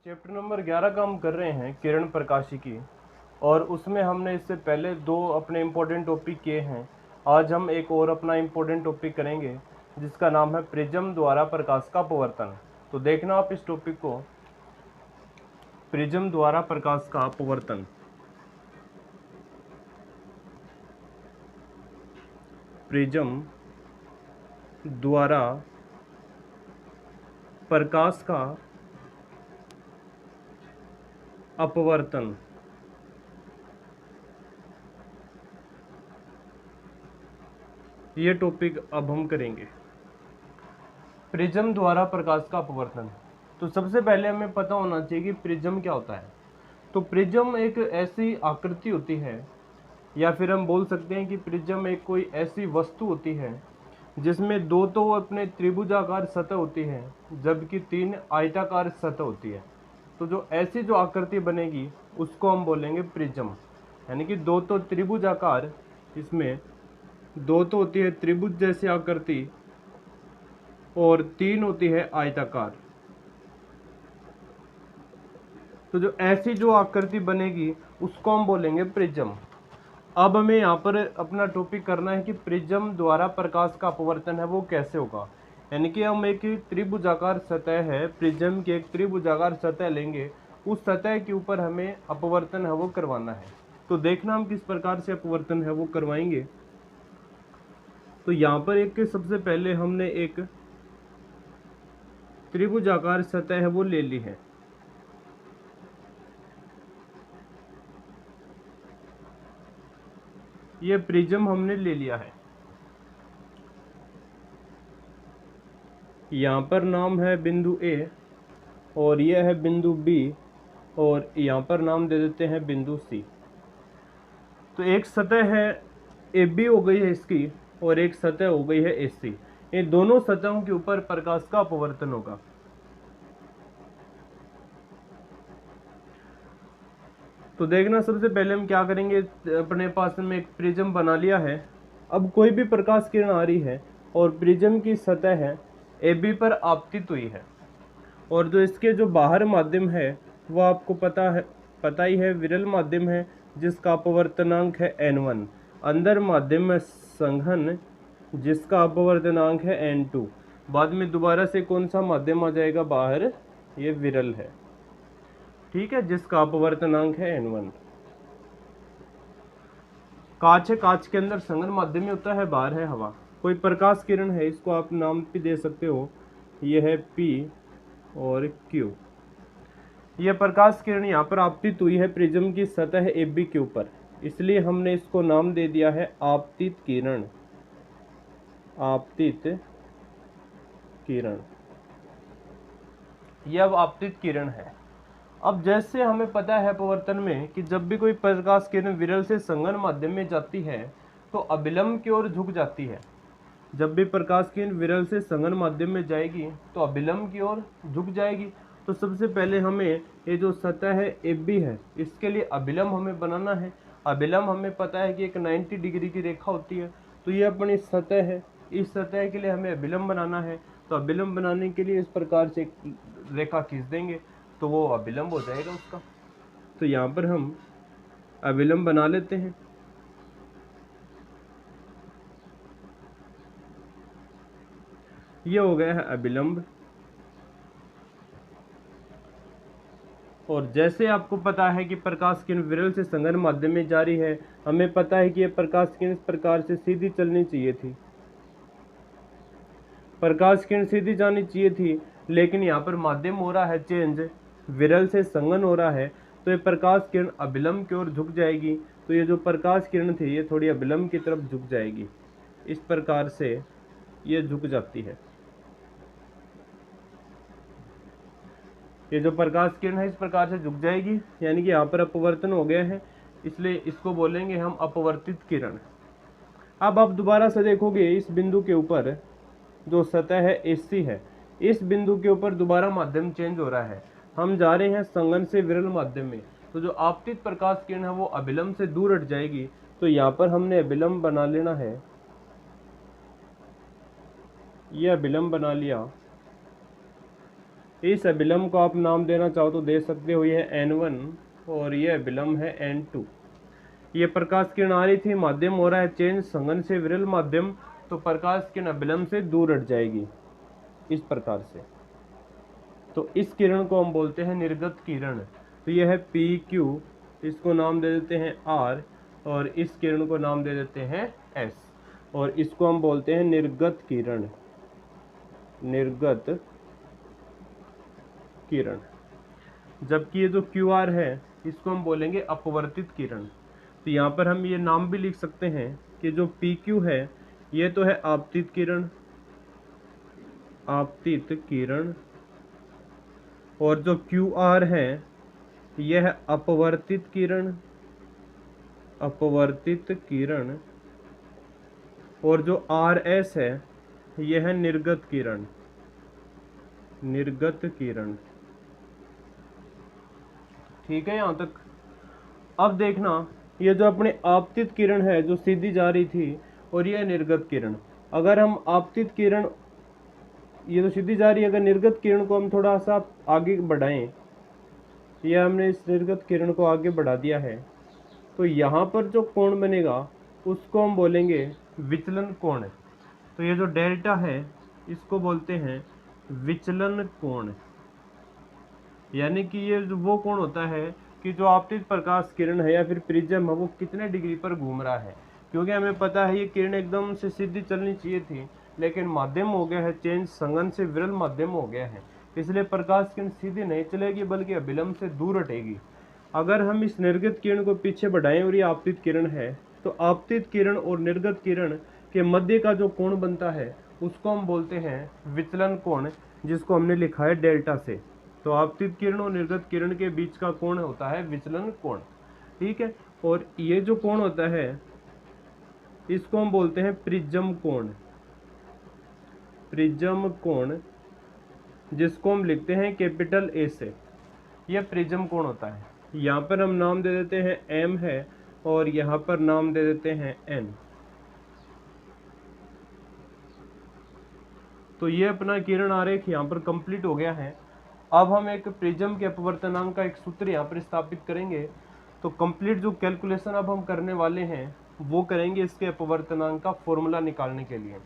Chapter number 11 का हम कर रहे हैं किरण प्रकाशिकी। और उसमें हमने इससे पहले दो अपने इम्पोर्टेंट टॉपिक किए हैं। आज हम एक और अपना इम्पोर्टेंट टॉपिक करेंगे जिसका नाम है प्रिज्म द्वारा प्रकाश का अपवर्तन। तो देखना आप इस टॉपिक को, प्रिज्म द्वारा प्रकाश का अपवर्तन। प्रिज्म द्वारा प्रकाश का अपवर्तन। ये टॉपिक अब हम करेंगे, प्रिज्म द्वारा प्रकाश का अपवर्तन। तो सबसे पहले हमें पता होना चाहिए कि प्रिज्म क्या होता है। तो प्रिज्म एक ऐसी आकृति होती है, या फिर हम बोल सकते हैं कि प्रिज्म एक कोई ऐसी वस्तु होती है जिसमें दो तो अपने त्रिभुजाकार सतह होती है, जबकि तीन आयताकार सतह होती है। तो जो ऐसी जो आकृति बनेगी उसको हम बोलेंगे प्रिज्म। यानी कि दो तो त्रिभुजाकार, इसमें दो तो होती है त्रिभुज जैसी आकृति और तीन होती है आयताकार। तो जो ऐसी जो आकृति बनेगी उसको हम बोलेंगे प्रिज्म। अब हमें यहाँ पर अपना टॉपिक करना है कि प्रिज्म द्वारा प्रकाश का अपवर्तन है वो कैसे होगा। यानी कि हम एक त्रिभुजाकार सतह है, प्रिज्म की एक त्रिभुजाकार सतह लेंगे, उस सतह के ऊपर हमें अपवर्तन है वो करवाना है। तो देखना हम किस प्रकार से अपवर्तन है वो करवाएंगे। तो यहाँ पर एक सबसे पहले हमने एक त्रिभुजाकार सतह है वो ले ली है। ये प्रिज्म हमने ले लिया है। यहाँ पर नाम है बिंदु ए और यह है बिंदु बी, और यहाँ पर नाम दे देते हैं बिंदु सी। तो एक सतह है ए बी हो गई है इसकी, और एक सतह हो गई है ए सी। ये दोनों सतहों के ऊपर प्रकाश का अपवर्तन होगा। तो देखना सबसे पहले हम क्या करेंगे, अपने पास में एक प्रिज्म बना लिया है। अब कोई भी प्रकाश किरण आ रही है और प्रिज्म की सतह है ए बी पर आपतित हुई है, और जो इसके जो बाहर माध्यम है वो आपको पता ही है, विरल माध्यम है जिसका अपवर्तनांक है n1। अंदर माध्यम में संघन जिसका अपवर्तनांक है n2। बाद में दोबारा से कौन सा माध्यम आ जाएगा बाहर, ये विरल है, ठीक है, जिसका अपवर्तनांक है n1। कांच है, कांच के अंदर संघन माध्यम में होता है, बाहर है हवा। कोई प्रकाश किरण है, इसको आप नाम भी दे सकते हो, ये है P और Q। यह प्रकाश किरण यहाँ पर आपतित हुई है प्रिज्म की सतह AB के ऊपर, इसलिए हमने इसको नाम दे दिया है आपतित किरण। आपतित किरण, यह अब आपतित किरण है। अब जैसे हमें पता है अपवर्तन में कि जब भी कोई प्रकाश किरण विरल से संघन माध्यम में जाती है तो अभिलंब की ओर झुक जाती है। जब भी प्रकाश किरण विरल से संघन माध्यम में जाएगी तो अभिलंब की ओर झुक जाएगी। तो सबसे पहले हमें ये जो सतह है AB है, इसके लिए अभिलंब हमें बनाना है। अभिलंब हमें पता है कि एक 90 डिग्री की रेखा होती है। तो ये अपनी सतह है, इस सतह के लिए हमें अभिलंब बनाना है। तो अभिलंब बनाने के लिए इस प्रकार से रेखा खींच देंगे तो वो अभिलंब हो जाएगा उसका। तो यहाँ पर हम अभिलंब बना लेते हैं। ये हो गया है अभिलंब। और जैसे आपको पता है कि प्रकाश किरण विरल से संघन माध्यम में जारी है, हमें पता है कि यह प्रकाश किरण इस प्रकार से सीधी चलनी चाहिए थी, प्रकाश किरण सीधी जानी चाहिए थी, लेकिन यहाँ पर माध्यम हो रहा है चेंज, विरल से संघन हो रहा है, तो ये प्रकाश किरण अभिलंब की ओर झुक जाएगी। तो ये जो प्रकाश किरण थी ये थोड़ी अभिलंब की तरफ झुक जाएगी, इस प्रकार से ये झुक जाती है। ये जो प्रकाश किरण है इस प्रकार से झुक जाएगी, यानी कि यहाँ पर अपवर्तन हो गया है, इसलिए इसको बोलेंगे हम अपवर्तित किरण। अब आप दोबारा से देखोगे इस बिंदु के ऊपर जो सतह है AC है, इस बिंदु के ऊपर दोबारा माध्यम चेंज हो रहा है, हम जा रहे हैं संघन से विरल माध्यम में। तो जो आपतित प्रकाश किरण है वो अभिलंब से दूर हट जाएगी। तो यहाँ पर हमने अभिलंब बना लेना है, यह अभिलंब बना लिया। इस अभिलंब को आप नाम देना चाहो तो दे सकते हो, ये है N1 और ये अभिलंब है N2। ये प्रकाश किरण आ रही थी, माध्यम हो रहा है चेंज संघन से विरल माध्यम, तो प्रकाश किरण अभिलंब से दूर हट जाएगी इस प्रकार से। तो इस किरण को हम बोलते हैं निर्गत किरण। तो यह है PQ, इसको नाम दे देते हैं R, और इस किरण को नाम दे देते हैं S, और इसको हम बोलते हैं निर्गत किरण। निर्गत किरण। जबकि ये जो QR है इसको हम बोलेंगे अपवर्तित किरण। तो यहाँ पर हम ये नाम भी लिख सकते हैं कि जो PQ है ये तो है आपतित किरण, आपतित किरण, और जो QR है यह है अपवर्तित किरण, अपवर्तित किरण, और जो RS है यह है निर्गत किरण, निर्गत किरण। ठीक है यहाँ तक। अब देखना, ये जो अपने आपतित किरण है जो सीधी जा रही थी, और यह निर्गत किरण। अगर हम आपतित किरण, ये तो सीधी जा रही है, अगर निर्गत किरण को हम थोड़ा सा आगे बढ़ाएं, यह हमने इस निर्गत किरण को आगे बढ़ा दिया है, तो यहाँ पर जो कोण बनेगा उसको हम बोलेंगे विचलन कोण। तो ये जो डेल्टा है इसको बोलते हैं विचलन कोण। यानी कि ये वो कोण होता है कि जो आपतित प्रकाश किरण है या फिर प्रिज्म है वो कितने डिग्री पर घूम रहा है। क्योंकि हमें पता है ये किरण एकदम से सीधी चलनी चाहिए थी, लेकिन माध्यम हो गया है चेंज, संघन से विरल माध्यम हो गया है, इसलिए प्रकाश किरण सीधी नहीं चलेगी बल्कि अभिलंब से दूर हटेगी। अगर हम इस निर्गत किरण को पीछे बढ़ाएं और ये आपतित किरण है, तो आपतित किरण और निर्गत किरण के मध्य का जो कोण बनता है उसको हम बोलते हैं विचलन कोण, जिसको हमने लिखा है डेल्टा से। तो आपतित किरण और निर्गत किरण के बीच का कोण होता है विचलन कोण। ठीक है, और ये जो कोण होता है इसको हम बोलते हैं प्रिज्म कोण, प्रिज्म कोण, जिसको हम लिखते हैं कैपिटल A से। यह प्रिज्म कोण होता है। यहाँ पर हम नाम दे देते हैं M है, और यहाँ पर नाम दे देते हैं N। तो ये अपना किरण आरेख यहाँ पर कंप्लीट हो गया है। अब हम एक प्रिज्म के अपवर्तनांक का एक सूत्र यहाँ पर स्थापित करेंगे। तो कंप्लीट जो कैलकुलेशन अब हम करने वाले हैं वो करेंगे इसके अपवर्तनांक का फॉर्मूला निकालने के लिए।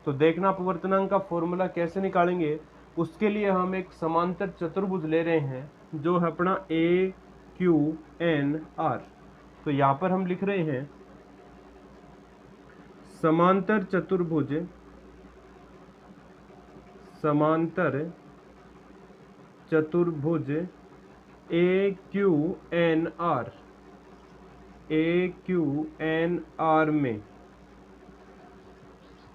तो देखना अपवर्तनांक का फॉर्मूला कैसे निकालेंगे। उसके लिए हम एक समांतर चतुर्भुज ले रहे हैं जो है अपना AQNR। तो यहाँ पर हम लिख रहे हैं समांतर चतुर्भुज, समांतर चतुर्भुज AQNR, AQNR में,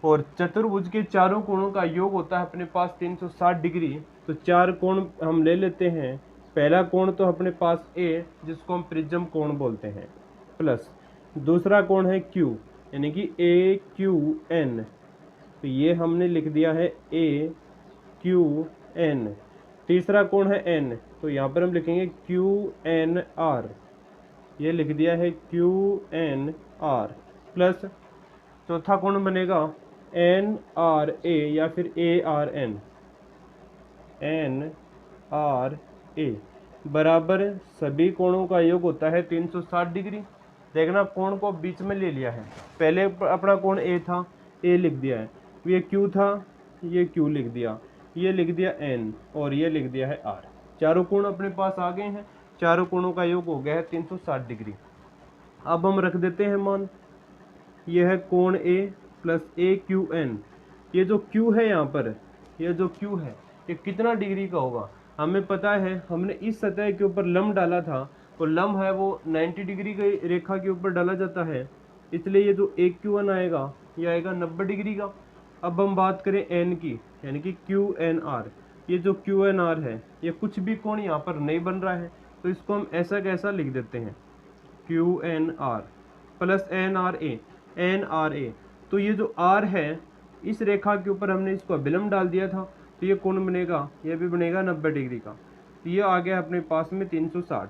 और चतुर्भुज के चारों कोणों का योग होता है अपने पास 360 डिग्री। तो चार कोण हम ले लेते हैं। पहला कोण तो अपने पास A, जिसको हम प्रिज्म कोण बोलते हैं, प्लस दूसरा कोण है Q यानी कि AQN। तो ये हमने लिख दिया है AQN। तीसरा कोण है N, तो यहाँ पर हम लिखेंगे QNR, ये लिख दिया है QNR, प्लस चौथा कोण बनेगा NRA या फिर ARN, NRA बराबर सभी कोणों का योग होता है 360 डिग्री। देखना कोण को बीच में ले लिया है। पहले अपना कोण A था, A लिख दिया है, ये Q था, ये Q लिख दिया, ये लिख दिया N, और ये लिख दिया है R। चारों कोण अपने पास आ गए हैं। चारों कोणों का योग हो गया है 360 डिग्री। अब हम रख देते हैं मान, यह है कोण A प्लस AQN। ये जो Q है यहाँ पर, ये जो Q है ये कितना डिग्री का होगा हमें पता है। हमने इस सतह के ऊपर लंब डाला था, तो लंब है वो 90 डिग्री की रेखा के ऊपर डाला जाता है, इसलिए ये जो AQN आएगा ये आएगा 90 डिग्री का। अब हम बात करें N की, यानी कि QNR। ये जो QNR है ये कुछ भी कोण यहाँ पर नहीं बन रहा है, तो इसको हम ऐसा कैसा लिख देते हैं QNR प्लस NRA। तो ये जो R है इस रेखा के ऊपर हमने इसको अभिलंब डाल दिया था, तो ये कोण बनेगा, ये भी बनेगा 90 डिग्री का। तो ये आ गया अपने पास में 360।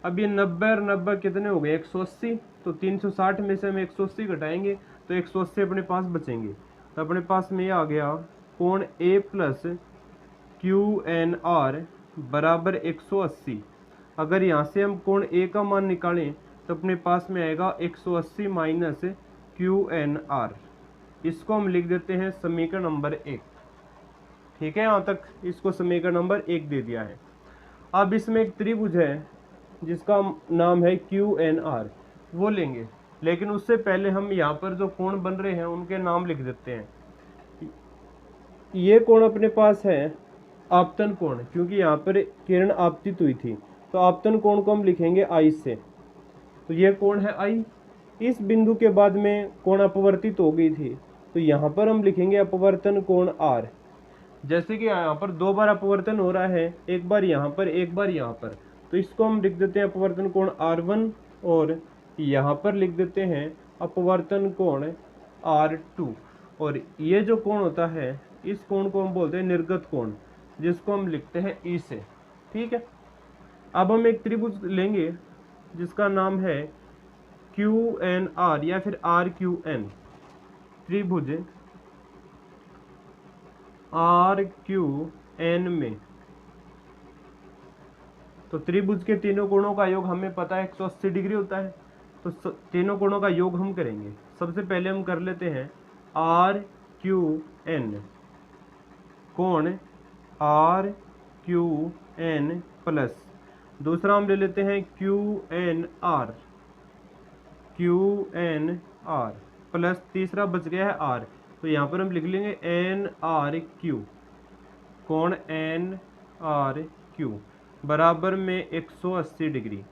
अब ये 90 और 90 कितने हो गए 180। तो 360 में से हम 180 घटाएंगे तो 180 अपने पास बचेंगे। तो अपने पास में ये आ गया कोण A प्लस QNR बराबर 180। अगर यहाँ से हम कोण ए का मान निकालें तो अपने पास में आएगा 180 माइनस QNR। इसको हम लिख देते हैं समीकरण नंबर 1। ठीक है, यहाँ तक इसको समीकरण नंबर 1 दे दिया है। अब इसमें एक त्रिभुज है जिसका नाम है QNR, वो लेंगे, लेकिन उससे पहले हम यहाँ पर जो कोण बन रहे हैं उनके नाम लिख देते हैं। ये कोण अपने पास है आपतन कोण, क्योंकि यहाँ पर किरण आपतित हुई थी, तो आपतन कोण को हम लिखेंगे I से। तो ये कोण है I। इस बिंदु के बाद में कोण अपवर्तित हो गई थी, तो यहाँ पर हम लिखेंगे अपवर्तन कोण R। जैसे कि यहाँ पर 2 बार अपवर्तन हो रहा है, एक बार यहाँ पर एक बार यहाँ पर, तो इसको हम लिख देते हैं अपवर्तन कोण R1, और यहाँ पर लिख देते हैं अपवर्तन कोण R2। और ये जो कोण होता है, इस कोण को हम बोलते हैं निर्गत कोण, जिसको हम लिखते हैं E से। ठीक है, अब हम एक त्रिभुज लेंगे जिसका नाम है QNR या फिर RQN। त्रिभुज RQN में, तो त्रिभुज के तीनों कोणों का योग हमें पता है 180 डिग्री होता है, तो तीनों कोणों का योग हम करेंगे। सबसे पहले हम कर लेते हैं RQN, कोण RQN प्लस, दूसरा हम ले लेते हैं QNR प्लस, तीसरा बच गया है R, तो यहाँ पर हम लिख लेंगे NRQ, कोण NRQ बराबर में 180 डिग्री।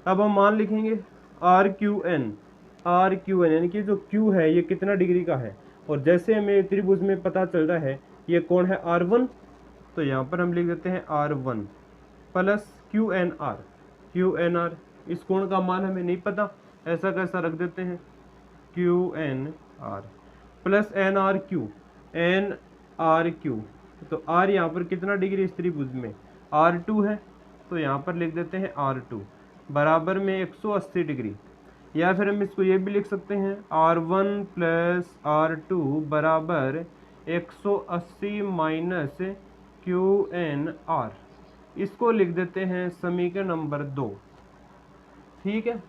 अब हम मान लिखेंगे RQN यानी कि जो Q है ये कितना डिग्री का है, और जैसे हमें त्रिभुज में पता चल रहा है ये कोण है R1, तो यहाँ पर हम लिख देते हैं R1 प्लस QNR। इस कोण का मान हमें नहीं पता, ऐसा कैसा रख देते हैं QNR प्लस NRQ। तो R यहाँ पर कितना डिग्री इस त्रिभुज में R2 है, तो यहाँ पर लिख देते हैं R2 बराबर में 180 डिग्री। या फिर हम इसको ये भी लिख सकते हैं R1 प्लस R2 बराबर 180 माइनस QNR। इसको लिख देते हैं समीकरण नंबर 2। ठीक है,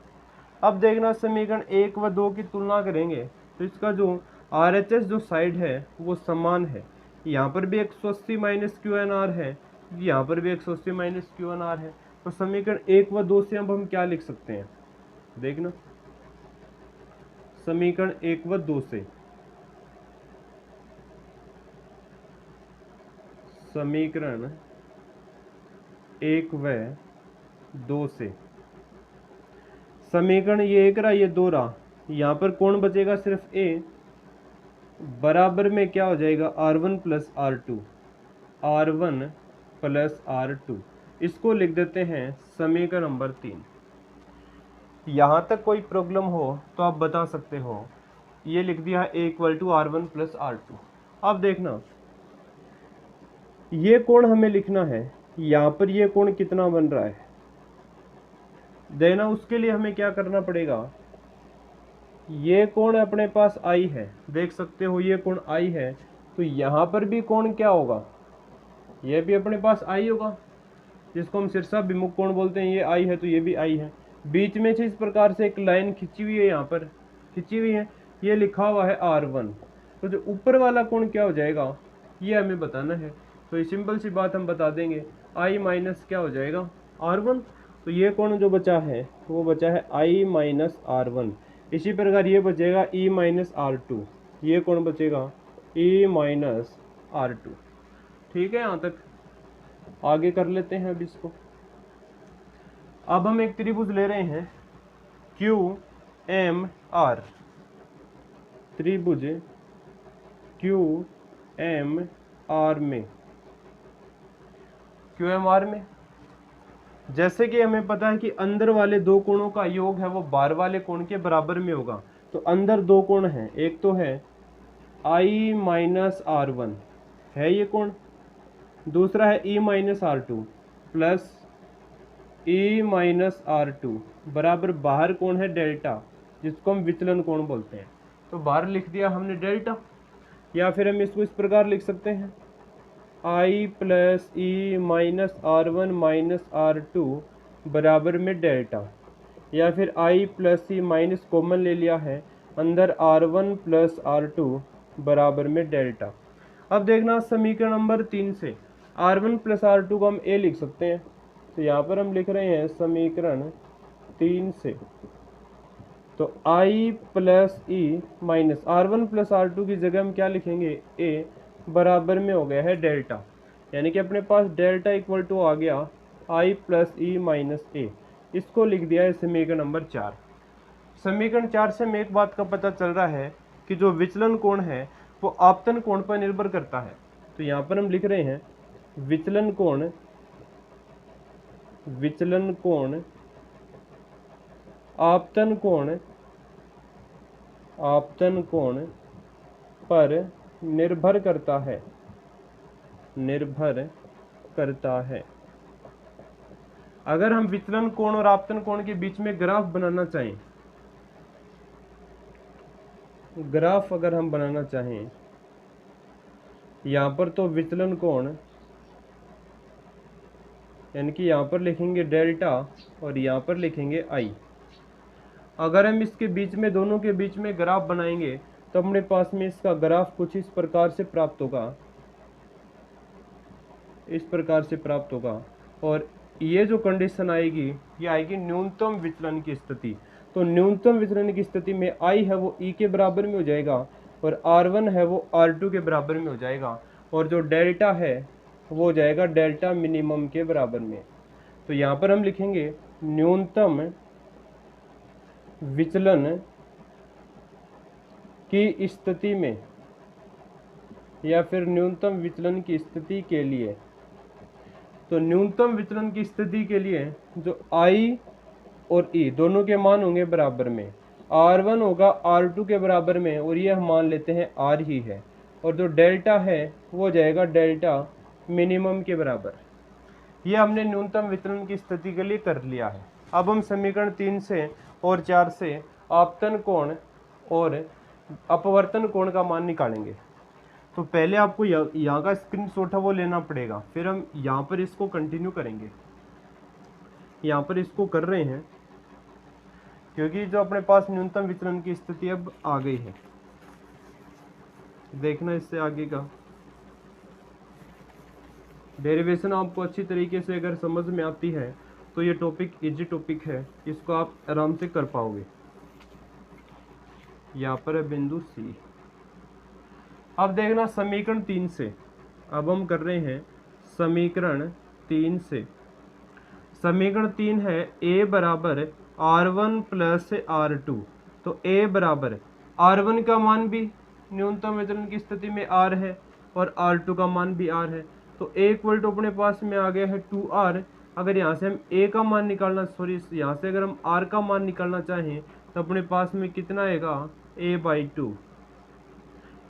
अब देखना समीकरण 1 व 2 की तुलना करेंगे तो इसका जो RHS जो साइड है वो समान है। यहाँ पर भी 180 माइनस QNR है, यहाँ पर भी 180 माइनस QNR है, तो समीकरण 1 व 2 से अब हम क्या लिख सकते हैं, देखना समीकरण 1 व 2 से, समीकरण 1 व 2 से, समीकरण ये 1 रहा ये 2 रहा, यहाँ पर कौन बचेगा सिर्फ A, बराबर में क्या हो जाएगा R1 प्लस R2, इसको लिख देते हैं समीकरण नंबर 3। यहाँ तक कोई प्रॉब्लम हो तो आप बता सकते हो। ये लिख दिया A equal to R1 plus R2। अब देखना ये कोण हमें लिखना है, यहाँ पर ये कोण कितना बन रहा है देना, उसके लिए हमें क्या करना पड़ेगा, ये कोण अपने पास I है, देख सकते हो ये कोण I है, तो यहाँ पर भी कोण क्या होगा, ये भी अपने पास I होगा, जिसको हम शीर्षाभिमुख कोण बोलते हैं। ये I है तो ये भी I है, बीच में से इस प्रकार से एक लाइन खिंची हुई है, यहाँ पर खिंची हुई है, ये लिखा हुआ है R1, तो जो ऊपर वाला कोण क्या हो जाएगा ये हमें बताना है। तो ये सिंपल सी बात हम बता देंगे, I माइनस क्या हो जाएगा R1, तो ये कोण जो बचा है वो बचा है I माइनस R1। इसी प्रकार ये बचेगा E माइनस R2, ये कोण बचेगा E माइनस R2। ठीक है, यहाँ तक आगे कर लेते हैं। अब इसको अब हम एक त्रिभुज ले रहे हैं QMR, त्रिभुज QMR में जैसे कि हमें पता है कि अंदर वाले दो कोणों का योग है वो बाहर वाले कोण के बराबर में होगा। तो अंदर दो कोण हैं, एक तो है I माइनस R1 है ये कोण, दूसरा है E minus R2 plus E minus R2 बराबर बाहर कोण है डेल्टा, जिसको हम विचलन कोण बोलते हैं। तो बाहर लिख दिया हमने डेल्टा, या फिर हम इसको इस प्रकार लिख सकते हैं आई plus E minus R1 minus R2 बराबर में डेल्टा, या फिर आई प्लस ई माइनस कॉमन ले लिया है, अंदर R1 प्लस R2 बराबर में डेल्टा। अब देखना समीकरण नंबर 3 से R1 प्लस R2 को हम ए लिख सकते हैं, तो यहाँ पर हम लिख रहे हैं समीकरण 3 से, तो आई plus E minus R1 plus R2 की जगह हम क्या लिखेंगे, ए बराबर में हो गया है डेल्टा, यानी कि अपने पास डेल्टा इक्वल टू आ गया आई प्लस ई माइनस ए। इसको लिख दिया है समीकरण नंबर 4। समीकरण 4 से हमें एक बात का पता चल रहा है कि जो विचलन कोण है वो आपतन कोण पर निर्भर करता है। तो यहाँ पर हम लिख रहे हैं विचलन कोण आपतन कोण पर निर्भर करता है। अगर हम विचलन कोण और आपतन कोण के बीच में ग्राफ बनाना चाहें, अगर हम बनाना चाहें यहाँ पर, तो विचलन कोण यानी कि यहाँ पर लिखेंगे डेल्टा और यहाँ पर लिखेंगे आई। अगर हम इसके बीच में, दोनों के बीच में ग्राफ बनाएंगे तो अपने पास में इसका ग्राफ कुछ इस प्रकार से प्राप्त होगा, और ये जो कंडीशन आएगी ये आएगी न्यूनतम विचलन की स्थिति। तो न्यूनतम विचलन की स्थिति में आई है वो ई के बराबर में हो जाएगा, और R1 है वो R2 के बराबर में हो जाएगा, और जो डेल्टा है वो हो जाएगा डेल्टा मिनिमम के बराबर में। तो यहाँ पर हम लिखेंगे न्यूनतम विचलन की स्थिति में, या फिर न्यूनतम विचलन की स्थिति के लिए, तो न्यूनतम विचलन की स्थिति के लिए जो I और E दोनों के मान होंगे बराबर में, R1 होगा R2 के बराबर में, और ये हम मान लेते हैं R ही है, और जो डेल्टा है वो हो जाएगा डेल्टा मिनिमम के बराबर। ये हमने न्यूनतम विचलन की स्थिति के लिए कर लिया है। अब हम समीकरण 3 से और 4 से आपतन कोण और अपवर्तन कोण का मान निकालेंगे। तो पहले आपको यहाँ का स्क्रीनशॉट है वो लेना पड़ेगा, फिर हम यहाँ पर इसको कंटिन्यू करेंगे। यहाँ पर इसको कर रहे हैं क्योंकि जो अपने पास न्यूनतम विचलन की स्थिति अब आ गई है। देखना इससे आगे का डेरिवेशन आपको अच्छी तरीके से अगर समझ में आती है तो ये टॉपिक इजी टॉपिक है, इसको आप आराम से कर पाओगे। यहाँ पर है बिंदु सी। अब देखना समीकरण 3 से, अब हम कर रहे हैं समीकरण 3 से। समीकरण 3 है a बराबर R1 प्लस R2। तो a बराबर R1 का मान भी न्यूनतम विचलन की स्थिति में R है और R2 का मान भी R है, तो a इक्वल टू अपने पास में आ गया है 2R। अगर यहाँ से हम a का मान निकालना, यहाँ से अगर हम R का मान निकालना चाहें तो अपने पास में कितना आएगा, a/2।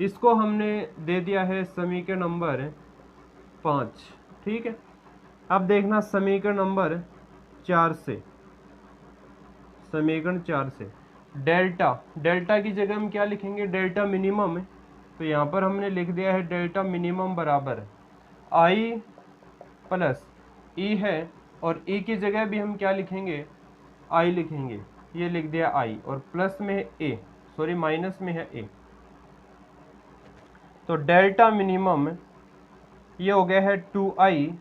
इसको हमने दे दिया है समीकरण नंबर 5। ठीक है, अब देखना समीकरण नंबर 4 से। समीकरण 4 से डेल्टा की जगह हम क्या लिखेंगे, डेल्टा मिनिमम। तो यहाँ पर हमने लिख दिया है डेल्टा मिनिमम बराबर आई प्लस ई है, और ई की जगह भी हम क्या लिखेंगे, आई लिखेंगे। ये लिख दिया आई, और प्लस में है ए, सॉरी माइनस में है ए। तो डेल्टा मिनिमम ये हो गया है 2i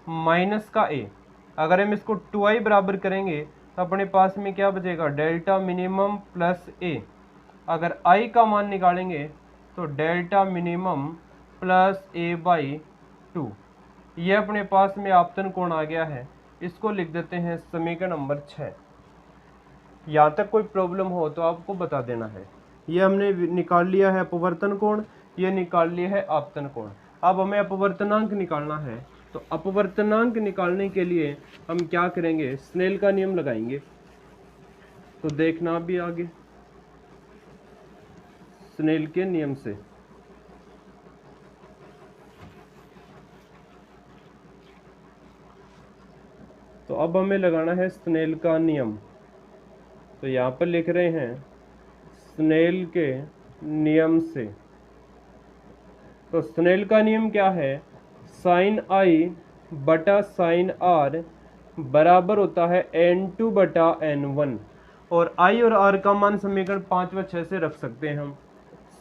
माइनस का a। अगर हम इसको 2i बराबर करेंगे तो अपने पास में क्या बचेगा, डेल्टा मिनिमम प्लस a। अगर i का मान निकालेंगे तो डेल्टा मिनिमम प्लस a/2। ये अपने पास में आपतन कोण आ गया है। इसको लिख देते हैं समीकरण नंबर 6। यहाँ तक कोई प्रॉब्लम हो तो आपको बता देना है। ये हमने निकाल लिया है अपवर्तन कोण, ये निकाल लिया है आपतन कोण। अब हमें अपवर्तनांक निकालना है, तो अपवर्तनांक निकालने के लिए हम क्या करेंगे, स्नेल का नियम लगाएंगे। तो देखना भी आगे स्नेल के नियम से। तो अब हमें लगाना है स्नेल का नियम। तो यहाँ पर लिख रहे हैं स्नेल के नियम से। तो स्नेल का नियम क्या है, साइन आई बटा साइन आर बराबर होता है n2 बटा n1। और आई और आर का मान समीकरण 5 व 6 से रख सकते हैं हम।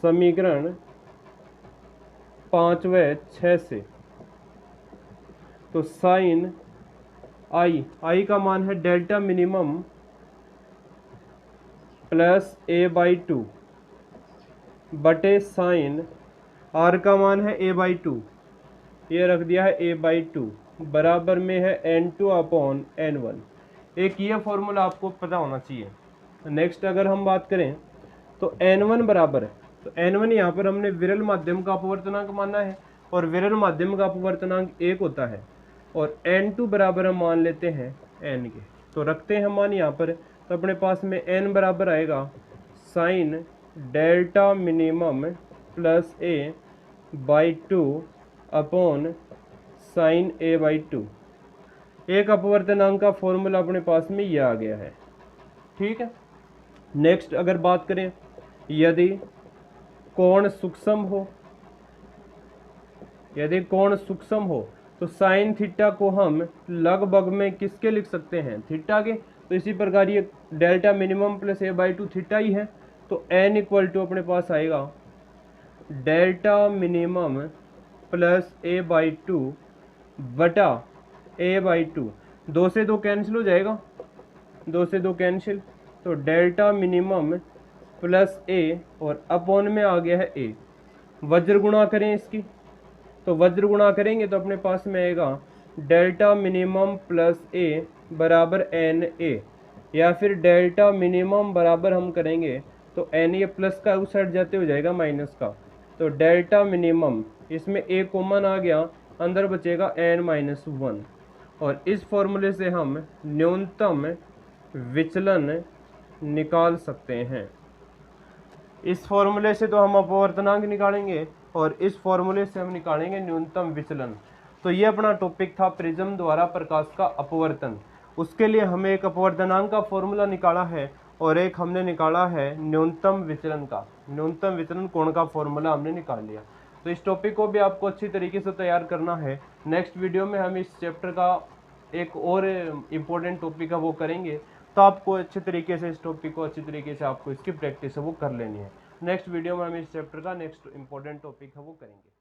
समीकरण 5 व 6 से तो साइन आई का मान है डेल्टा मिनिमम प्लस a/2 बटे साइन आर का मान है a/2, ये रख दिया है a/2 बराबर में है n2 अपॉन n1। एक ये फॉर्मूला आपको पता होना चाहिए। नेक्स्ट अगर हम बात करें तो n1 बराबर है, तो n1 यहाँ पर हमने विरल माध्यम का अपवर्तनांक माना है और विरल माध्यम का अपवर्तनांक 1 होता है। और n2 बराबर हम मान लेते हैं n के, तो रखते हैं मान यहाँ पर। तो अपने पास में n बराबर आएगा sine delta minimum plus a/2 upon sine a/2। एक अपवर्तनांक का फॉर्मूला अपने पास में यह आ गया है। ठीक है। नेक्स्ट अगर बात करें, यदि कोण सूक्ष्म हो तो साइन थीटा को हम लगभग में किसके लिख सकते हैं, थीटा के। तो इसी प्रकार ये delta minimum plus a/2 theta ही है। तो n इक्वल टू अपने पास आएगा डेल्टा मिनिमम प्लस a/2 बटा a/2। 2 से 2 कैंसिल हो जाएगा, 2 से 2 कैंसिल, तो डेल्टा मिनिमम प्लस a और अपॉन में आ गया है a। वज्र गुणा करें इसकी, तो वज्र गुणा करेंगे तो अपने पास में आएगा डेल्टा मिनिमम प्लस a बराबर एन ए, या फिर डेल्टा मिनिमम बराबर हम करेंगे तो एन ए प्लस का उस साइड जाते हो जाएगा माइनस का। तो डेल्टा मिनिमम इसमें a कॉमन आ गया, अंदर बचेगा n-1। और इस फॉर्मूले से हम न्यूनतम विचलन निकाल सकते हैं। इस फॉर्मूले से तो हम अपवर्तनांक निकालेंगे और इस फॉर्मूले से हम निकालेंगे न्यूनतम विचलन। तो ये अपना टॉपिक था प्रिज्म द्वारा प्रकाश का अपवर्तन। उसके लिए हमें एक अपवर्तनांक का फॉर्मूला निकाला है और एक हमने निकाला है न्यूनतम विचलन का, न्यूनतम विचलन कोण का फॉर्मूला हमने निकाल लिया। तो इस टॉपिक को भी आपको अच्छी तरीके से तैयार करना है। नेक्स्ट वीडियो में हम इस चैप्टर का एक और इम्पोर्टेंट टॉपिक है वो करेंगे, तो आपको अच्छे तरीके से इस टॉपिक को अच्छी तरीके से आपको इसकी प्रैक्टिस है वो कर लेनी है। नेक्स्ट वीडियो में हम इस चैप्टर का नेक्स्ट इंपॉर्टेंट टॉपिक है वो करेंगे।